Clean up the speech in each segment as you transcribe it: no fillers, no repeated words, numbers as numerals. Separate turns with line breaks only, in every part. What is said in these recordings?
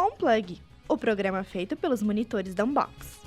On-Plug, o programa feito pelos monitores da Unbox.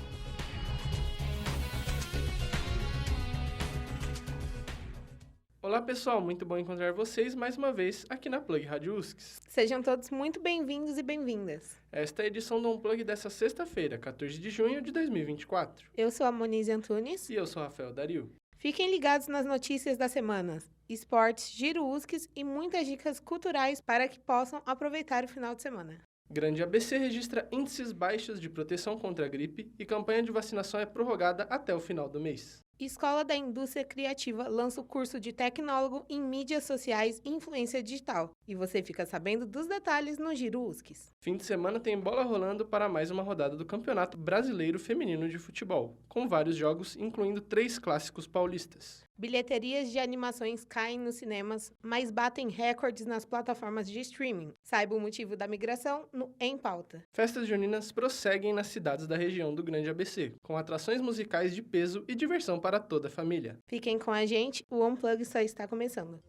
Olá pessoal, muito bom encontrar vocês mais uma vez aqui na Plug Rádio USCS.
Sejam todos muito bem-vindos e bem-vindas.
Esta é a edição do On-Plug dessa sexta-feira, 14 de junho de 2024.
Eu sou a Monize Antunes.
E eu sou o Rafael Dario.
Fiquem ligados nas notícias da semana, esportes, giro USCS e muitas dicas culturais para que possam aproveitar o final de semana.
Grande ABC registra índices baixos de proteção contra a gripe e campanha de vacinação é prorrogada até o final do mês.
Escola da Indústria Criativa lança o curso de tecnólogo em mídias sociais e influência digital. E você fica sabendo dos detalhes no Giro USCS.
Fim de semana tem bola rolando para mais uma rodada do Campeonato Brasileiro Feminino de Futebol, com vários jogos, incluindo 3 clássicos paulistas.
Bilheterias de animações caem nos cinemas, mas batem recordes nas plataformas de streaming. Saiba o motivo da migração no Em Pauta.
Festas juninas prosseguem nas cidades da região do Grande ABC, com atrações musicais de peso e diversão para toda a família.
Fiquem com a gente, o Unplug só está começando.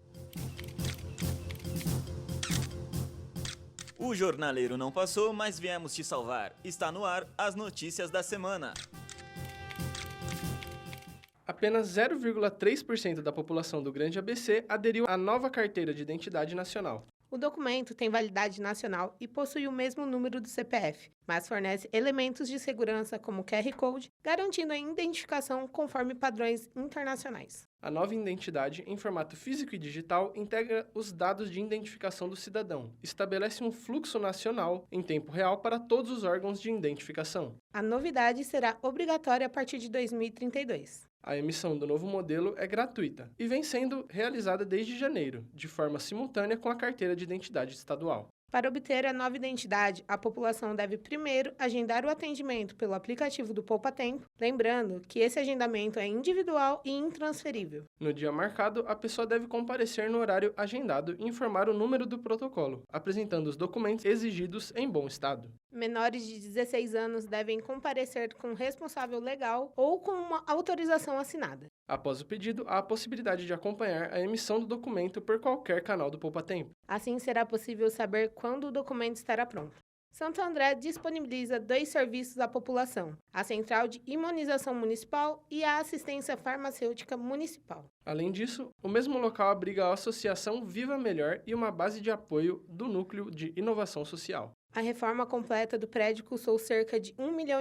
O jornaleiro não passou, mas viemos te salvar. Está no ar as notícias da semana.
Apenas 0,3% da população do Grande ABC aderiu à nova Carteira de Identidade Nacional.
O documento tem validade nacional e possui o mesmo número do CPF, mas fornece elementos de segurança como QR Code, garantindo a identificação conforme padrões internacionais.
A nova identidade, em formato físico e digital, integra os dados de identificação do cidadão, estabelece um fluxo nacional em tempo real para todos os órgãos de identificação.
A novidade será obrigatória a partir de 2032.
A emissão do novo modelo é gratuita e vem sendo realizada desde janeiro, de forma simultânea com a Carteira de Identidade Estadual.
Para obter a nova identidade, a população deve primeiro agendar o atendimento pelo aplicativo do Poupa Tempo, lembrando que esse agendamento é individual e intransferível.
No dia marcado, a pessoa deve comparecer no horário agendado e informar o número do protocolo, apresentando os documentos exigidos em bom estado.
Menores de 16 anos devem comparecer com um responsável legal ou com uma autorização assinada.
Após o pedido, há a possibilidade de acompanhar a emissão do documento por qualquer canal do Poupa Tempo.
Assim será possível saber quando o documento estará pronto. Santo André disponibiliza 2 serviços à população: a Central de Imunização Municipal e a Assistência Farmacêutica Municipal.
Além disso, o mesmo local abriga a Associação Viva Melhor e uma base de apoio do Núcleo de Inovação Social.
A reforma completa do prédio custou cerca de R$ 1,5 milhão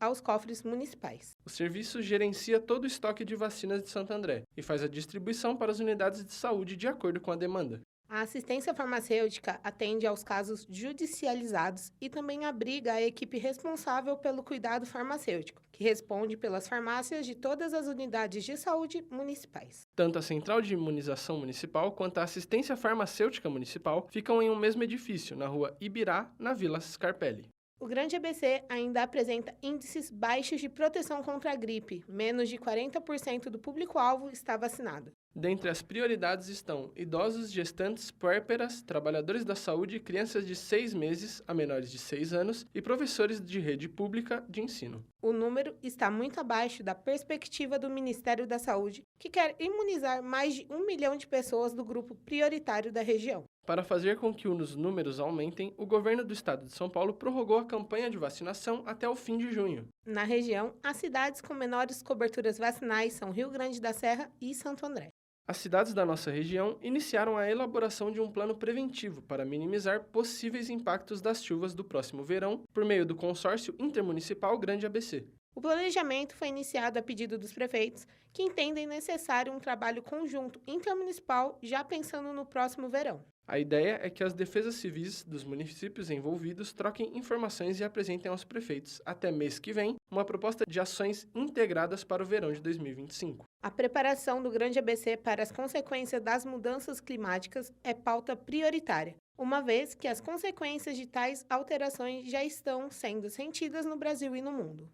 aos cofres municipais.
O serviço gerencia todo o estoque de vacinas de Santo André e faz a distribuição para as unidades de saúde de acordo com a demanda.
A assistência farmacêutica atende aos casos judicializados e também abriga a equipe responsável pelo cuidado farmacêutico, que responde pelas farmácias de todas as unidades de saúde municipais.
Tanto a Central de Imunização Municipal quanto a Assistência Farmacêutica Municipal ficam em um mesmo edifício, na rua Ibirá, na Vila Scarpelli.
O Grande ABC ainda apresenta índices baixos de proteção contra a gripe, menos de 40% do público-alvo está vacinado.
Dentre as prioridades estão idosos, gestantes, puérperas, trabalhadores da saúde, crianças de 6 meses a menores de 6 anos e professores de rede pública de ensino.
O número está muito abaixo da perspectiva do Ministério da Saúde, que quer imunizar mais de 1 milhão de pessoas do grupo prioritário da região.
Para fazer com que os números aumentem, o governo do estado de São Paulo prorrogou a campanha de vacinação até o fim de junho.
Na região, as cidades com menores coberturas vacinais são Rio Grande da Serra e Santo André.
As cidades da nossa região iniciaram a elaboração de um plano preventivo para minimizar possíveis impactos das chuvas do próximo verão por meio do Consórcio Intermunicipal Grande ABC.
O planejamento foi iniciado a pedido dos prefeitos, que entendem necessário um trabalho conjunto intermunicipal já pensando no próximo verão.
A ideia é que as defesas civis dos municípios envolvidos troquem informações e apresentem aos prefeitos, até mês que vem, uma proposta de ações integradas para o verão de 2025.
A preparação do Grande ABC para as consequências das mudanças climáticas é pauta prioritária, uma vez que as consequências de tais alterações já estão sendo sentidas no Brasil e no mundo.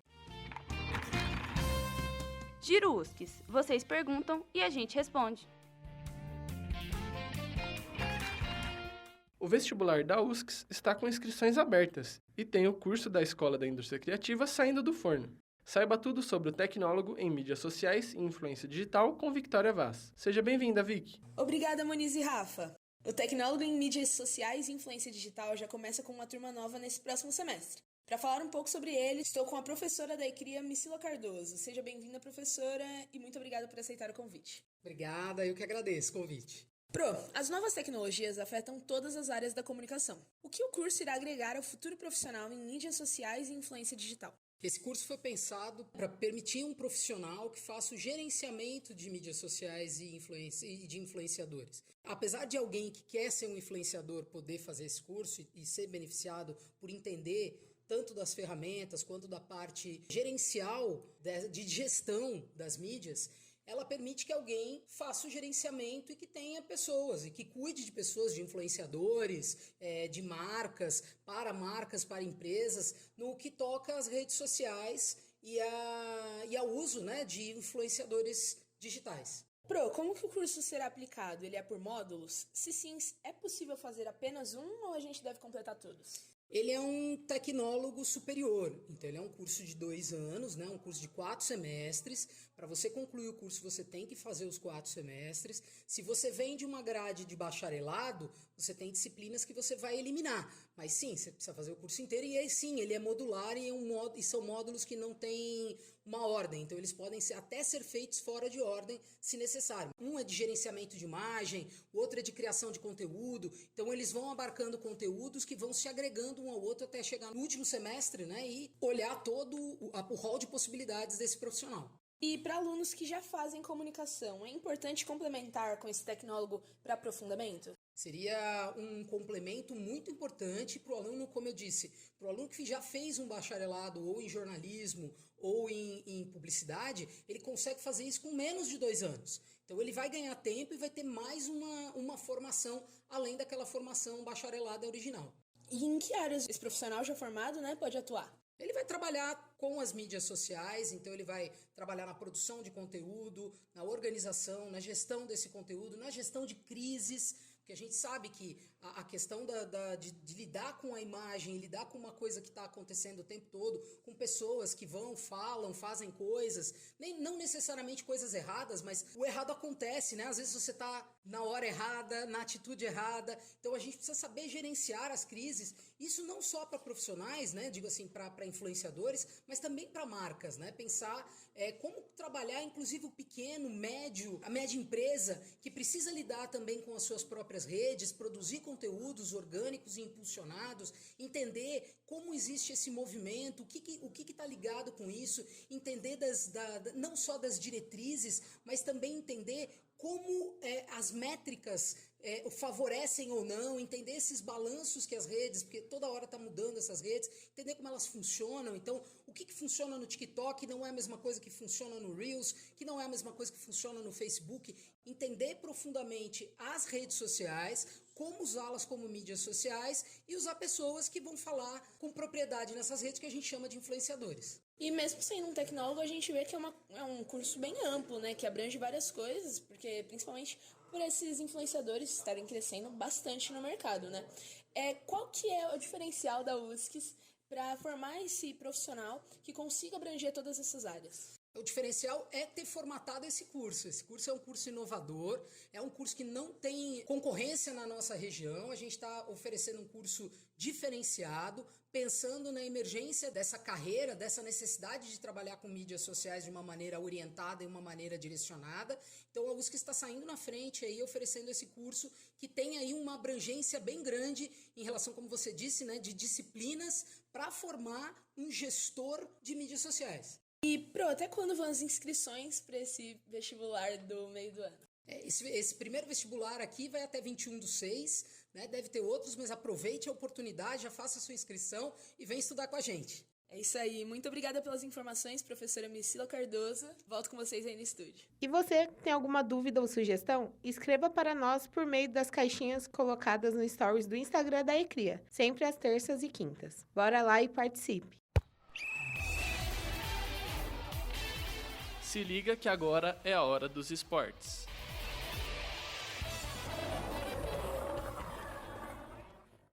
Giro USCS. Vocês perguntam e a gente responde.
O vestibular da USCS está com inscrições abertas e tem o curso da Escola da Indústria Criativa saindo do forno. Saiba tudo sobre o tecnólogo em mídias sociais e influência digital com Victoria Vaz. Seja bem-vinda, Vic.
Obrigada, Monize e Rafa. O Tecnólogo em Mídias Sociais e Influência Digital já começa com uma turma nova nesse próximo semestre. Para falar um pouco sobre ele, estou com a professora da ECRIA, Micila Cardoso. Seja bem-vinda, professora, e muito obrigada por aceitar o convite.
Obrigada, eu que agradeço o convite.
Pro, as novas tecnologias afetam todas as áreas da comunicação. O que o curso irá agregar ao futuro profissional em mídias sociais e influência digital?
Esse curso foi pensado para permitir um profissional que faça o gerenciamento de mídias sociais e de influenciadores. Apesar de alguém que quer ser um influenciador poder fazer esse curso e ser beneficiado por entender tanto das ferramentas quanto da parte gerencial de gestão das mídias, ela permite que alguém faça o gerenciamento e que tenha pessoas, e que cuide de pessoas, de influenciadores, de marcas, para empresas, no que toca às redes sociais e ao uso, né, de influenciadores digitais.
Pro, como que o curso será aplicado? Ele é por módulos? Se sim, é possível fazer apenas um ou a gente deve completar todos?
Ele é um tecnólogo superior, então ele é um curso de 2 anos, né? Um curso de 4 semestres. Para você concluir o curso, você tem que fazer os 4 semestres. Se você vem de uma grade de bacharelado, você tem disciplinas que você vai eliminar. Mas sim, você precisa fazer o curso inteiro e sim, ele é modular e são módulos que não têm uma ordem. Então eles podem até ser feitos fora de ordem, se necessário. Um é de gerenciamento de imagem, o outro é de criação de conteúdo. Então eles vão abarcando conteúdos que vão se agregando um ao outro até chegar no último semestre, né, e olhar todo o rol de possibilidades desse profissional.
E para alunos que já fazem comunicação, é importante complementar com esse tecnólogo para aprofundamento?
Seria um complemento muito importante para o aluno, como eu disse, para o aluno que já fez um bacharelado ou em jornalismo ou em publicidade, ele consegue fazer isso com menos de 2 anos. Então ele vai ganhar tempo e vai ter mais uma formação, além daquela formação bacharelada original.
E em que áreas esse profissional já formado, né, pode atuar?
Ele vai trabalhar com as mídias sociais, então ele vai trabalhar na produção de conteúdo, na organização, na gestão desse conteúdo, na gestão de crises, porque a gente sabe que a questão de lidar com a imagem, lidar com uma coisa que está acontecendo o tempo todo, com pessoas que vão, falam, fazem coisas, não necessariamente coisas erradas, mas o errado acontece, né? Às vezes você está na hora errada, na atitude errada, então a gente precisa saber gerenciar as crises, isso não só para profissionais, né? Digo assim, para influenciadores, mas também para marcas, né? Pensar como trabalhar, inclusive o pequeno, a média empresa, que precisa lidar também com as suas próprias redes, produzir conteúdos orgânicos e impulsionados, entender como existe esse movimento, o que está ligado com isso, entender não só das diretrizes, mas também entender como as métricas favorecem ou não, entender esses balanços que as redes, porque toda hora está mudando essas redes, entender como elas funcionam. Então, o que funciona no TikTok não é a mesma coisa que funciona no Reels, que não é a mesma coisa que funciona no Facebook. Entender profundamente as redes sociais, como usá-las como mídias sociais e usar pessoas que vão falar com propriedade nessas redes que a gente chama de influenciadores.
E mesmo sendo um tecnólogo, a gente vê que é um curso bem amplo, né? Que abrange várias coisas, porque principalmente por esses influenciadores estarem crescendo bastante no mercado, né? Qual que é o diferencial da USCS para formar esse profissional que consiga abranger todas essas áreas?
O diferencial é ter formatado esse curso. Esse curso é um curso inovador, é um curso que não tem concorrência na nossa região. A gente está oferecendo um curso diferenciado, pensando na emergência dessa carreira, dessa necessidade de trabalhar com mídias sociais de uma maneira orientada e uma maneira direcionada. Então a USC está saindo na frente aí, oferecendo esse curso que tem aí uma abrangência bem grande em relação, como você disse, né, de disciplinas para formar um gestor de mídias sociais.
E, até quando vão as inscrições para esse vestibular do meio do ano?
Esse primeiro vestibular aqui vai até 21/6, né? Deve ter outros, mas aproveite a oportunidade, já faça a sua inscrição e vem estudar com a gente.
É isso aí. Muito obrigada pelas informações, professora Micila Cardoso. Volto com vocês aí no estúdio.
E você tem alguma dúvida ou sugestão? Escreva para nós por meio das caixinhas colocadas no stories do Instagram da ECRIA, sempre às terças e quintas. Bora lá e participe!
Se liga que agora é a hora dos esportes.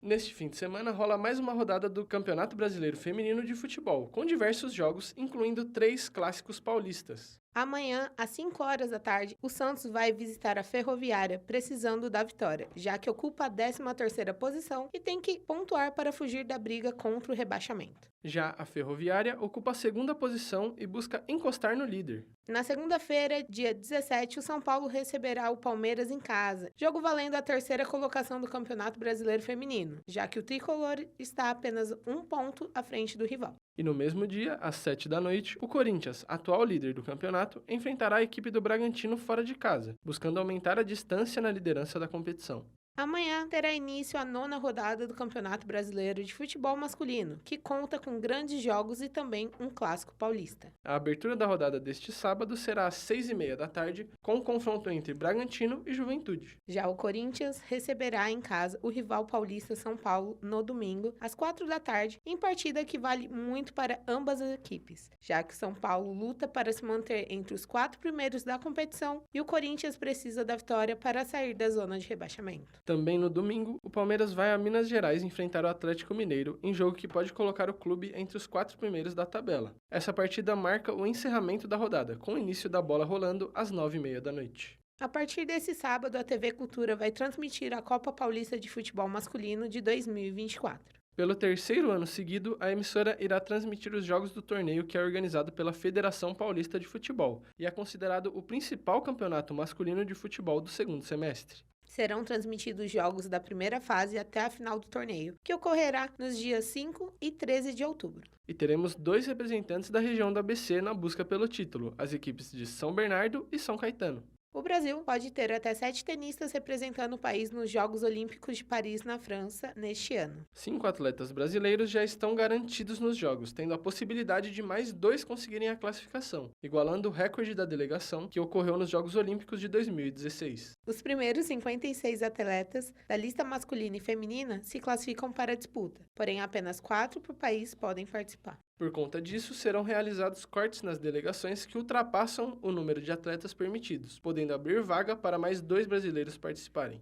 Neste fim de semana rola mais uma rodada do Campeonato Brasileiro Feminino de Futebol, com diversos jogos, incluindo 3 clássicos paulistas.
Amanhã, às 5 horas da tarde, o Santos vai visitar a Ferroviária, precisando da vitória, já que ocupa a 13ª posição e tem que pontuar para fugir da briga contra o rebaixamento.
Já a Ferroviária ocupa a 2ª posição e busca encostar no líder.
Na segunda-feira, dia 17, o São Paulo receberá o Palmeiras em casa, jogo valendo a 3ª colocação do Campeonato Brasileiro Feminino, já que o tricolor está apenas 1 ponto à frente do rival.
E no mesmo dia, às 7 da noite, o Corinthians, atual líder do campeonato, enfrentará a equipe do Bragantino fora de casa, buscando aumentar a distância na liderança da competição.
Amanhã terá início a 9ª rodada do Campeonato Brasileiro de Futebol Masculino, que conta com grandes jogos e também um clássico paulista.
A abertura da rodada deste sábado será às 6h30 da tarde, com um confronto entre Bragantino e Juventude.
Já o Corinthians receberá em casa o rival paulista São Paulo no domingo, às 4 da tarde, em partida que vale muito para ambas as equipes, já que São Paulo luta para se manter entre os 4 primeiros da competição e o Corinthians precisa da vitória para sair da zona de rebaixamento.
Também no domingo, o Palmeiras vai a Minas Gerais enfrentar o Atlético Mineiro em jogo que pode colocar o clube entre os 4 primeiros da tabela. Essa partida marca o encerramento da rodada, com o início da bola rolando às 9h30 da noite.
A partir desse sábado, a TV Cultura vai transmitir a Copa Paulista de Futebol Masculino de 2024.
Pelo 3º ano seguido, a emissora irá transmitir os jogos do torneio que é organizado pela Federação Paulista de Futebol e é considerado o principal campeonato masculino de futebol do 2º semestre.
Serão transmitidos jogos da primeira fase até a final do torneio, que ocorrerá nos dias 5 e 13 de outubro.
E teremos 2 representantes da região do ABC na busca pelo título, as equipes de São Bernardo e São Caetano.
O Brasil pode ter até 7 tenistas representando o país nos Jogos Olímpicos de Paris, na França, neste ano.
5 atletas brasileiros já estão garantidos nos Jogos, tendo a possibilidade de mais 2 conseguirem a classificação, igualando o recorde da delegação que ocorreu nos Jogos Olímpicos de 2016.
Os primeiros 56 atletas da lista masculina e feminina se classificam para a disputa, porém apenas 4 por país podem participar.
Por conta disso, serão realizados cortes nas delegações que ultrapassam o número de atletas permitidos, podendo abrir vaga para mais 2 brasileiros participarem.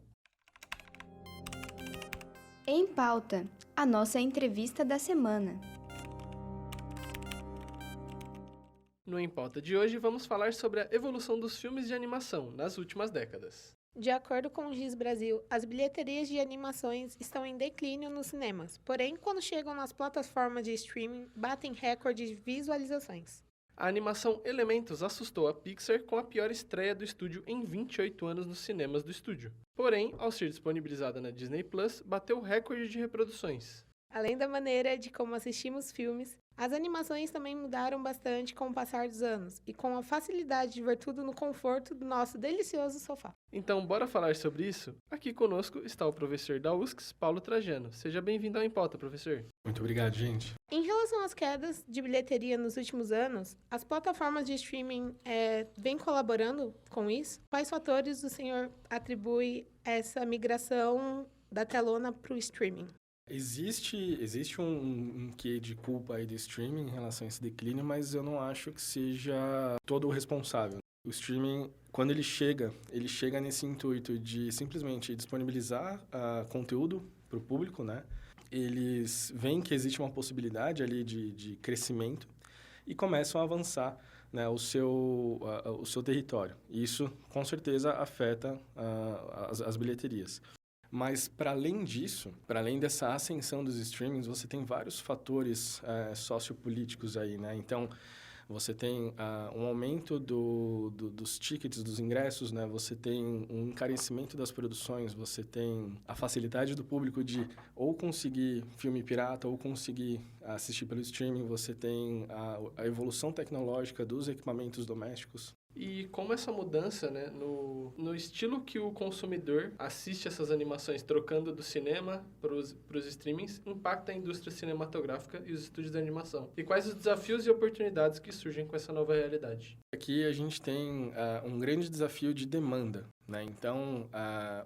Em pauta, a nossa entrevista da semana.
No Em Pauta de hoje, vamos falar sobre a evolução dos filmes de animação nas últimas décadas.
De acordo com o GIS Brasil, as bilheterias de animações estão em declínio nos cinemas, porém, quando chegam nas plataformas de streaming, batem recordes de visualizações.
A animação Elementos assustou a Pixar com a pior estreia do estúdio em 28 anos nos cinemas do estúdio. Porém, ao ser disponibilizada na Disney Plus, bateu o recorde de reproduções.
Além da maneira de como assistimos filmes, as animações também mudaram bastante com o passar dos anos e com a facilidade de ver tudo no conforto do nosso delicioso sofá.
Então, bora falar sobre isso? Aqui conosco está o professor da USCS, Paulo Trajano. Seja bem-vindo ao Em Pauta, professor.
Muito obrigado, gente.
Em relação às quedas de bilheteria nos últimos anos, as plataformas de streaming vêm colaborando com isso? Quais fatores o senhor atribui essa migração da telona para o streaming?
Existe um quê de culpa aí do streaming em relação a esse declínio, mas eu não acho que seja todo o responsável. O streaming, quando ele chega nesse intuito de simplesmente disponibilizar conteúdo para o público, né? Eles veem que existe uma possibilidade ali de crescimento e começam a avançar, né, o seu território. E isso, com certeza, afeta as bilheterias. Mas, para além disso, para além dessa ascensão dos streamings, você tem vários fatores sociopolíticos aí, né? Então, você tem um aumento dos tickets, dos ingressos, né? Você tem um encarecimento das produções, você tem a facilidade do público de ou conseguir filme pirata ou conseguir assistir pelo streaming, você tem a evolução tecnológica dos equipamentos domésticos.
E como essa mudança, né, no estilo que o consumidor assiste essas animações, trocando do cinema para os streamings, impacta a indústria cinematográfica e os estúdios de animação? E quais os desafios e oportunidades que surgem com essa nova realidade?
Aqui a gente tem um grande desafio de demanda, né? Então,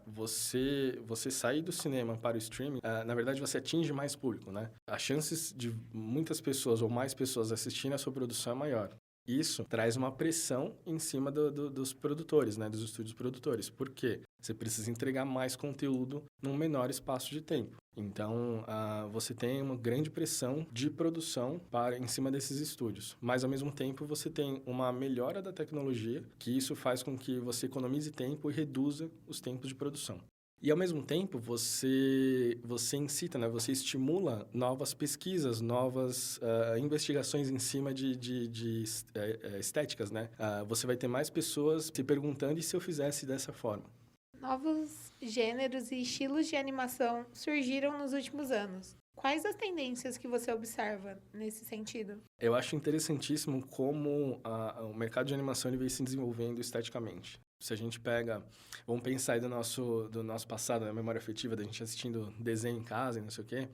você sair do cinema para o streaming, na verdade, você atinge mais público, né? As chances de muitas pessoas ou mais pessoas assistirem a sua produção é maior. Isso traz uma pressão em cima dos produtores, né? Dos estúdios produtores. Por quê? Você precisa entregar mais conteúdo num menor espaço de tempo. Então, você tem uma grande pressão de produção em cima desses estúdios. Mas, ao mesmo tempo, você tem uma melhora da tecnologia, que isso faz com que você economize tempo e reduza os tempos de produção. E, ao mesmo tempo, você incita, né? Você estimula novas pesquisas, novas investigações em cima de estéticas, né? Você vai ter mais pessoas se perguntando, e se eu fizesse dessa forma?
Novos gêneros e estilos de animação surgiram nos últimos anos. Quais as tendências que você observa nesse sentido?
Eu acho interessantíssimo como o mercado de animação ele vem se desenvolvendo esteticamente. Se a gente pega, vamos pensar aí do nosso passado, na memória afetiva, da gente assistindo desenho em casa e não sei o quê,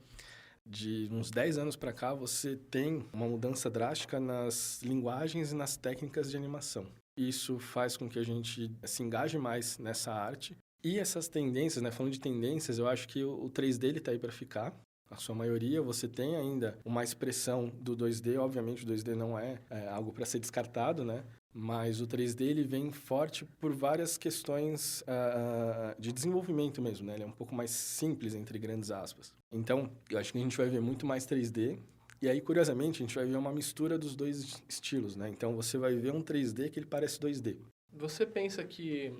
de uns 10 anos para cá, você tem uma mudança drástica nas linguagens e nas técnicas de animação. Isso faz com que a gente se engaje mais nessa arte. E essas tendências, né, falando de tendências, eu acho que o 3D está aí para ficar. A sua maioria, você tem ainda uma expressão do 2D. Obviamente, o 2D não é algo para ser descartado, né? Mas o 3D ele vem forte por várias questões de desenvolvimento mesmo, né? Ele é um pouco mais simples, entre grandes aspas. Então, eu acho que a gente vai ver muito mais 3D. E aí, curiosamente, a gente vai ver uma mistura dos dois estilos, né? Então, você vai ver um 3D que ele parece 2D.
Você pensa que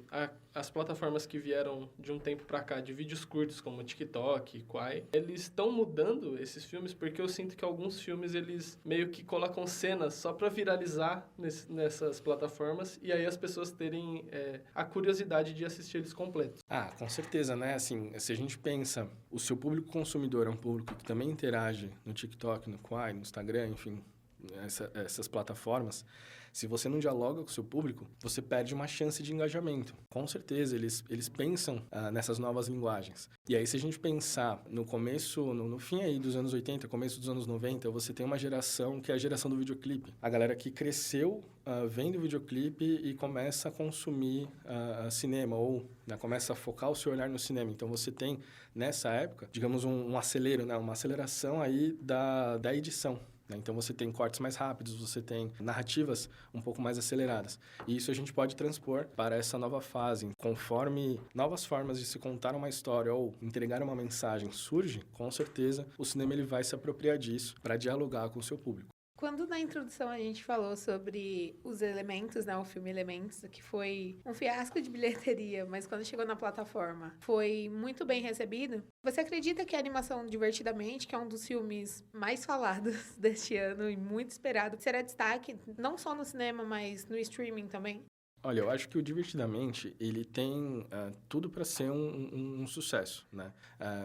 as plataformas que vieram de um tempo pra cá, de vídeos curtos, como TikTok, Quai, eles estão mudando esses filmes? Porque eu sinto que alguns filmes, eles meio que colocam cenas só pra viralizar nessas plataformas, e aí as pessoas terem a curiosidade de assistir eles completos.
Com certeza, né? Assim, se a gente pensa, o seu público consumidor é um público que também interage no TikTok, no Quai, no Instagram, enfim, essas plataformas. Se você não dialoga com o seu público, você perde uma chance de engajamento. Com certeza, eles pensam nessas novas linguagens. E aí, se a gente pensar no começo, no fim aí dos anos 80, começo dos anos 90, você tem uma geração que é a geração do videoclipe. A galera que cresceu vendo videoclipe e começa a consumir cinema, ou começa a focar o seu olhar no cinema. Então, você tem, nessa época, digamos, um acelero, né? Uma aceleração aí da edição. Então, você tem cortes mais rápidos, você tem narrativas um pouco mais aceleradas. E isso a gente pode transpor para essa nova fase. Conforme novas formas de se contar uma história ou entregar uma mensagem surge, com certeza o cinema ele vai se apropriar disso para dialogar com o seu público.
Quando na introdução a gente falou sobre os Elementos, né, o filme Elementos, que foi um fiasco de bilheteria, mas quando chegou na plataforma foi muito bem recebido, você acredita que a animação Divertidamente, que é um dos filmes mais falados deste ano e muito esperado, será destaque não só no cinema, mas no streaming também?
Olha, eu acho que o Divertidamente, ele tem tudo para ser um sucesso, né?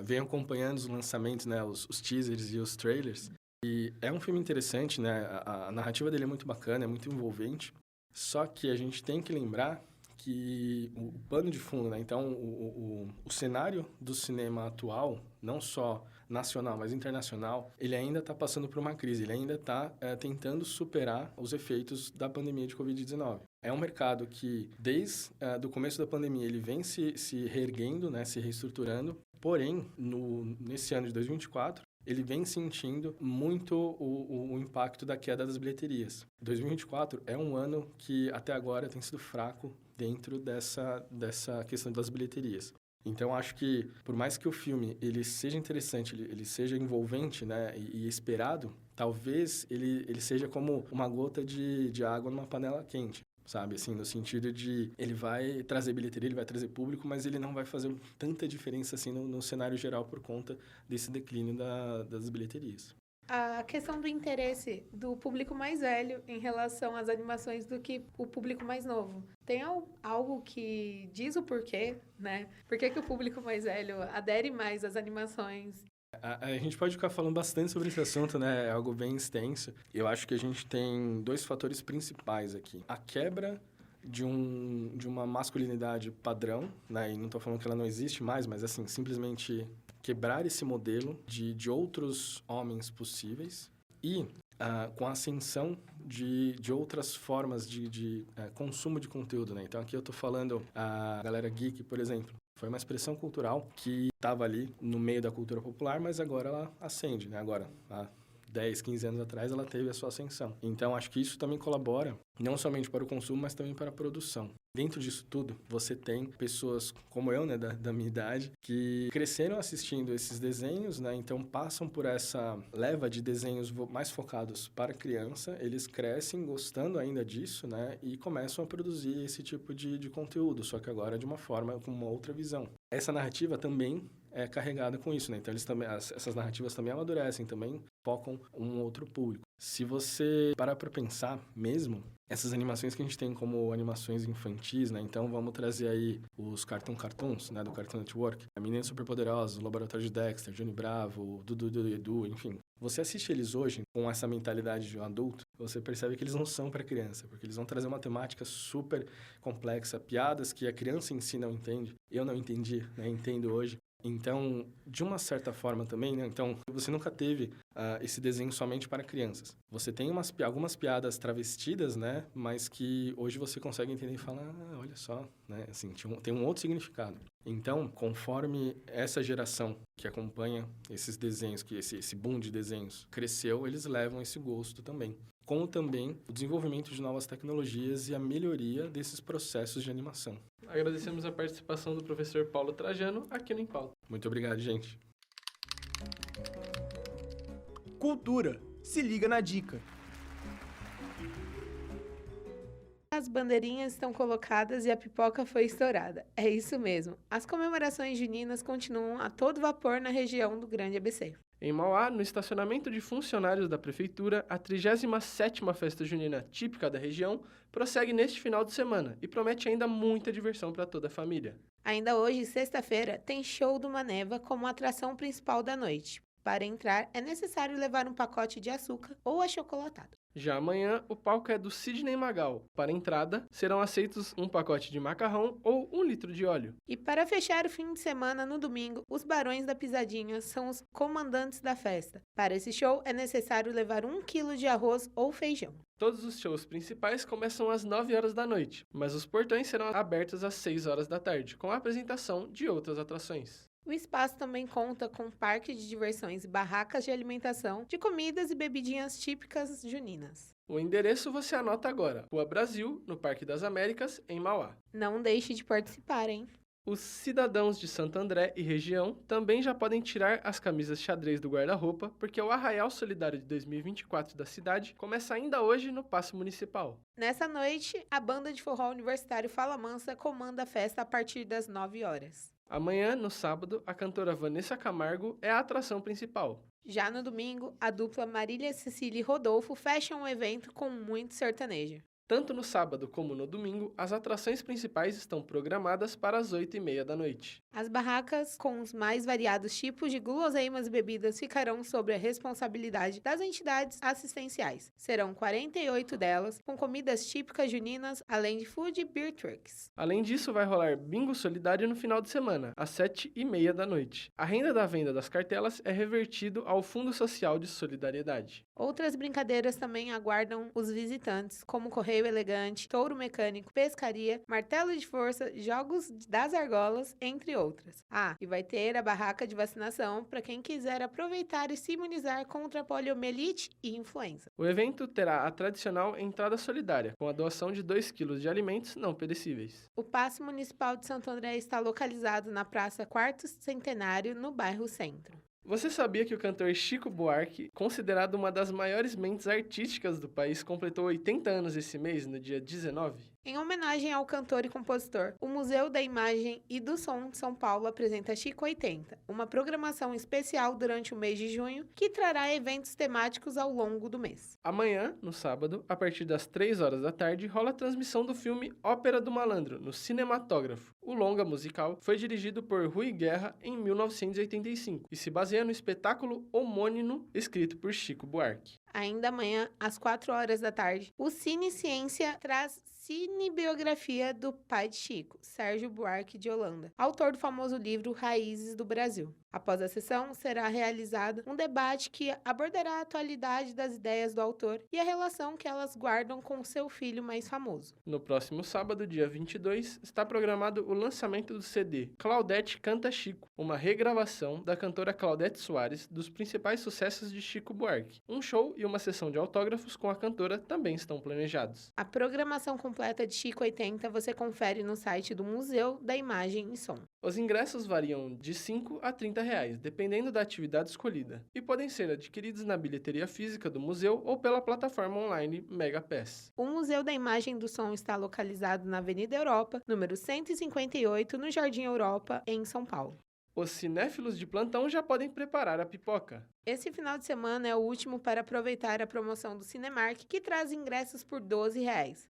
Venho acompanhando os lançamentos, né, os teasers e os trailers. E é um filme interessante, né? A narrativa dele é muito bacana, é muito envolvente. Só que a gente tem que lembrar que o pano de fundo, né? Então, o cenário do cinema atual, não só nacional, mas internacional, ele ainda está passando por uma crise. Ele ainda está tentando superar os efeitos da pandemia de Covid-19. É um mercado que, desde o começo da pandemia, ele vem se reerguendo, né? Se reestruturando. Porém, nesse ano de 2024, ele vem sentindo muito o impacto da queda das bilheterias. 2024 é um ano que, até agora, tem sido fraco dentro dessa questão das bilheterias. Então, acho que, por mais que o filme ele seja interessante, ele seja envolvente, né, e esperado, talvez ele seja como uma gota de água numa panela quente. Sabe, assim, no sentido de ele vai trazer bilheteria, ele vai trazer público, mas ele não vai fazer tanta diferença assim no cenário geral por conta desse declínio das bilheterias.
A questão do interesse do público mais velho em relação às animações do que o público mais novo. Tem algo que diz o porquê, né? Por que o público mais velho adere mais às animações?
A gente pode ficar falando bastante sobre esse assunto, né? É algo bem extenso. Eu acho que a gente tem 2 fatores principais aqui. A quebra de uma masculinidade padrão, né? E não estou falando que ela não existe mais, mas assim, simplesmente quebrar esse modelo de outros homens possíveis e com a ascensão de outras formas de consumo de conteúdo, né? Então, aqui eu estou falando a galera geek, por exemplo. Foi uma expressão cultural que estava ali no meio da cultura popular, mas agora ela ascende, né? Agora, há 10, 15 anos atrás, ela teve a sua ascensão. Então, acho que isso também colabora, não somente para o consumo, mas também para a produção. Dentro disso tudo, você tem pessoas como eu, né, da minha idade, que cresceram assistindo esses desenhos, né, então passam por essa leva de desenhos mais focados para criança, eles crescem gostando ainda disso, né, e começam a produzir esse tipo de conteúdo, só que agora de uma forma, com uma outra visão. Essa narrativa também é carregada com isso, né, então eles também, essas narrativas também amadurecem, também focam um outro público. Se você parar para pensar mesmo, essas animações que a gente tem como animações infantis, né? Então vamos trazer aí os Cartoons, né? Do Cartoon Network. A Meninas Superpoderosas, o Laboratório de Dexter, Johnny Bravo, Dudu e Edu, enfim. Você assiste eles hoje com essa mentalidade de um adulto, você percebe que eles não são para criança, porque eles vão trazer uma temática super complexa, piadas que a criança em si não entende. Eu não entendi, né? Entendo hoje. Então, de uma certa forma também, né? Então, você nunca teve esse desenho somente para crianças. Você tem algumas piadas travestidas, né? Mas que hoje você consegue entender e falar, olha só, né? Assim, tem um outro significado. Então, conforme essa geração que acompanha esses desenhos, que esse boom de desenhos cresceu, eles levam esse gosto também. Como também o desenvolvimento de novas tecnologias e a melhoria desses processos de animação.
Agradecemos a participação do professor Paulo Trajano aqui no Em Pauta.
Muito obrigado, gente.
Cultura. Se liga na dica.
As bandeirinhas estão colocadas e a pipoca foi estourada. É isso mesmo. As comemorações juninas continuam a todo vapor na região do Grande ABC.
Em Mauá, no estacionamento de funcionários da Prefeitura, a 37ª Festa Junina típica da região prossegue neste final de semana e promete ainda muita diversão para toda a família.
Ainda hoje, sexta-feira, tem show do Maneva como atração principal da noite. Para entrar, é necessário levar um pacote de açúcar ou achocolatado.
Já amanhã, o palco é do Sidney Magal. Para a entrada, serão aceitos um pacote de macarrão ou 1 litro de óleo.
E para fechar o fim de semana, no domingo, os Barões da Pisadinha são os comandantes da festa. Para esse show, é necessário levar 1 quilo de arroz ou feijão.
Todos os shows principais começam às 9 horas da noite, mas os portões serão abertos às 6 horas da tarde, com a apresentação de outras atrações.
O espaço também conta com parque de diversões e barracas de alimentação, de comidas e bebidinhas típicas juninas.
O endereço você anota agora: Rua Brasil, no Parque das Américas, em Mauá.
Não deixe de participar, hein?
Os cidadãos de Santo André e região também já podem tirar as camisas xadrez do guarda-roupa, porque o Arraial Solidário de 2024 da cidade começa ainda hoje no Paço Municipal.
Nessa noite, a banda de forró universitário Fala Mansa comanda a festa a partir das 9 horas.
Amanhã, no sábado, a cantora Vanessa Camargo é a atração principal.
Já no domingo, a dupla Marília Cecília e Rodolfo fecham o evento com muito sertanejo.
Tanto no sábado como no domingo, as atrações principais estão programadas para as 8h30 da noite.
As barracas, com os mais variados tipos de guloseimas e bebidas, ficarão sob a responsabilidade das entidades assistenciais. Serão 48 delas, com comidas típicas juninas, além de food e beer trucks.
Além disso, vai rolar bingo solidário no final de semana, às 7h30 da noite. A renda da venda das cartelas é revertido ao Fundo Social de Solidariedade.
Outras brincadeiras também aguardam os visitantes, como correio elegante, touro mecânico, pescaria, martelo de força, jogos das argolas, entre outras. Ah, e vai ter a barraca de vacinação para quem quiser aproveitar e se imunizar contra a poliomielite e influenza.
O evento terá a tradicional entrada solidária, com a doação de 2 kg de alimentos não perecíveis.
O Paço Municipal de Santo André está localizado na Praça Quarto Centenário, no bairro Centro.
Você sabia que o cantor Chico Buarque, considerado uma das maiores mentes artísticas do país, completou 80 anos esse mês, no dia 19?
Em homenagem ao cantor e compositor, o Museu da Imagem e do Som de São Paulo apresenta Chico 80, uma programação especial durante o mês de junho que trará eventos temáticos ao longo do mês.
Amanhã, no sábado, a partir das 3 horas da tarde, rola a transmissão do filme Ópera do Malandro, no Cinematógrafo. O longa musical foi dirigido por Rui Guerra em 1985 e se baseia no espetáculo homônimo escrito por Chico Buarque.
Ainda amanhã, às 4 horas da tarde, o Cine Ciência traz cinebiografia do pai de Chico, Sérgio Buarque de Holanda, autor do famoso livro Raízes do Brasil. Após a sessão, será realizado um debate que abordará a atualidade das ideias do autor e a relação que elas guardam com seu filho mais famoso.
No próximo sábado, dia 22, está programado o lançamento do CD Claudete Canta Chico, uma regravação da cantora Claudete Soares dos principais sucessos de Chico Buarque. Um show e uma sessão de autógrafos com a cantora também estão planejados.
A programação completa de Chico 80 você confere no site do Museu da Imagem e Som.
Os ingressos variam de R$ 5 a R$ 30, dependendo da atividade escolhida, e podem ser adquiridos na bilheteria física do museu ou pela plataforma online MegaPass.
O Museu da Imagem do Som está localizado na Avenida Europa, número 158, no Jardim Europa, em São Paulo.
Os cinéfilos de plantão já podem preparar a pipoca.
Esse final de semana é o último para aproveitar a promoção do Cinemark, que traz ingressos por R$ 12.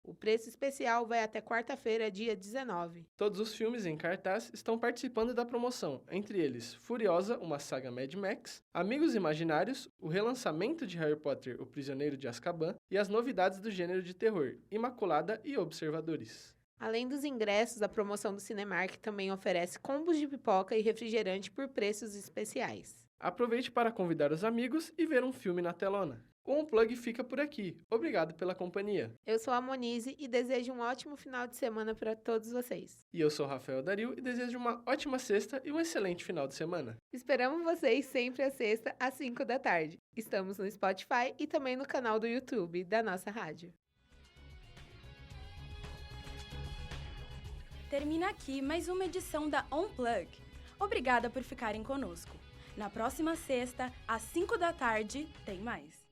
O preço especial vai até quarta-feira, dia 19.
Todos os filmes em cartaz estão participando da promoção, entre eles Furiosa, uma saga Mad Max, Amigos Imaginários, o relançamento de Harry Potter, O Prisioneiro de Azkaban e as novidades do gênero de terror, Imaculada e Observadores.
Além dos ingressos, a promoção do Cinemark também oferece combos de pipoca e refrigerante por preços especiais.
Aproveite para convidar os amigos e ver um filme na telona. O Unplug fica por aqui. Obrigado pela companhia.
Eu sou a Monize e desejo um ótimo final de semana para todos vocês.
E eu sou o Rafael Dario e desejo uma ótima sexta e um excelente final de semana.
Esperamos vocês sempre às sexta, às 5 da tarde. Estamos no Spotify e também no canal do YouTube da nossa rádio.
Termina aqui mais uma edição da Unplug. Obrigada por ficarem conosco. Na próxima sexta, às 5 da tarde, tem mais.